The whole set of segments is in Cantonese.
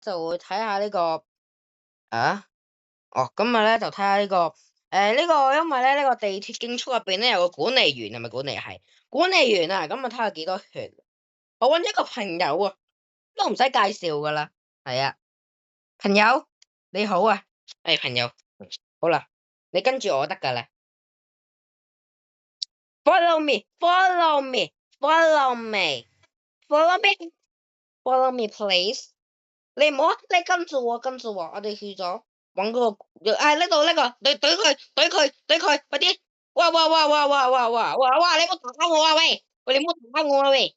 就會睇下呢個今日咧就睇下呢個因為咧呢個地鐵競速入邊咧有個管理員係咪管理係管理員啊，咁啊睇下幾多血。我搵一個朋友啊，都唔使介紹噶啦，係啊，朋友你好啊，朋友，好啦，你跟住我得噶啦。Follow me, follow me, follow me, follow me, follow me, please。你唔好，你跟住我，跟住我，我哋去咗搵嗰個，呢度，懟佢，快啲！哇！你唔好打我啊喂！你唔好打我啊喂！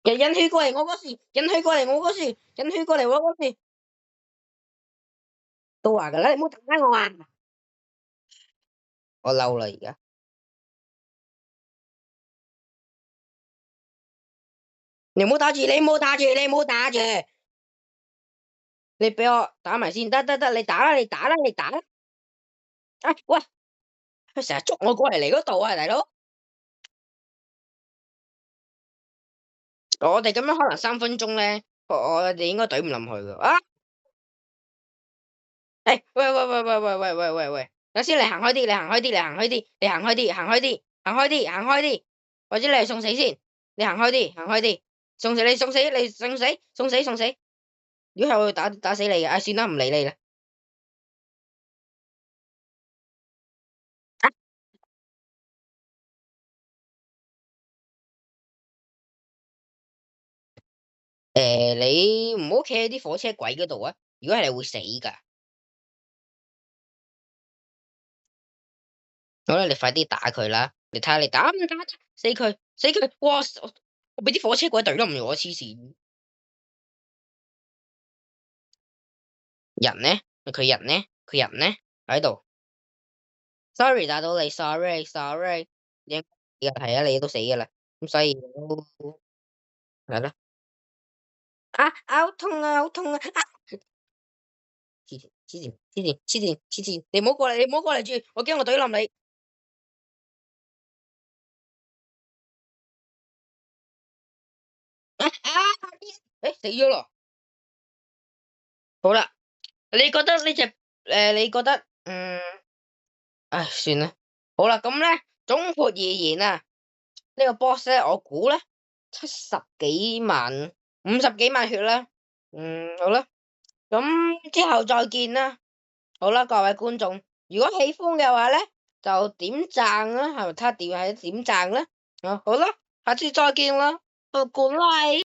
引血過嚟我嗰時，引血過嚟我嗰時，引血過嚟我嗰時，都話噶啦，你唔好打我啊！我嬲啦而家。你唔好打住，你唔好打住，你唔好打住，你俾我打埋先，得，你打啦，你打啦，你打啦。喂，佢成日捉我過嚟嗰度啊，大佬。我哋咁樣可能3分鐘咧，我哋應該懟唔冧佢噶。喂，等先，你行開啲，你行開啲，你行開啲，你行開啲，行開啲，行開啲，行開啲，或者你係送死先，你行開啲，行開啲，送死你，送死你，送死，送死，送死。如果係我會打死你嘅，算啦，唔理你啦。你唔好企喺啲火車軌嗰度啊！如果係你會死噶。好啦，你快啲打佢啦！你睇下你打唔打得死佢？死佢！哇！我俾啲火車軌懟冧我，黐線！人呢？佢人呢？佢人呢？喺度。Sorry 打到你，sorry。你係啊，你都死噶啦。咁所以係啦。好痛啊！好痛啊！黐線！你唔好過嚟，你唔好過嚟住，我驚我懟冧你。死咗咯！好啦，你覺得呢隻你覺得算啦。好啦，咁咧總括而言啊，呢個 boss 咧，我估咧70幾萬、50幾萬血啦。好啦，咁之後再見啦。好啦，各位觀眾，如果喜歡嘅話咧，就點讚啦，係咪睇下點讚啦？好啦，下次再見啦，Good night。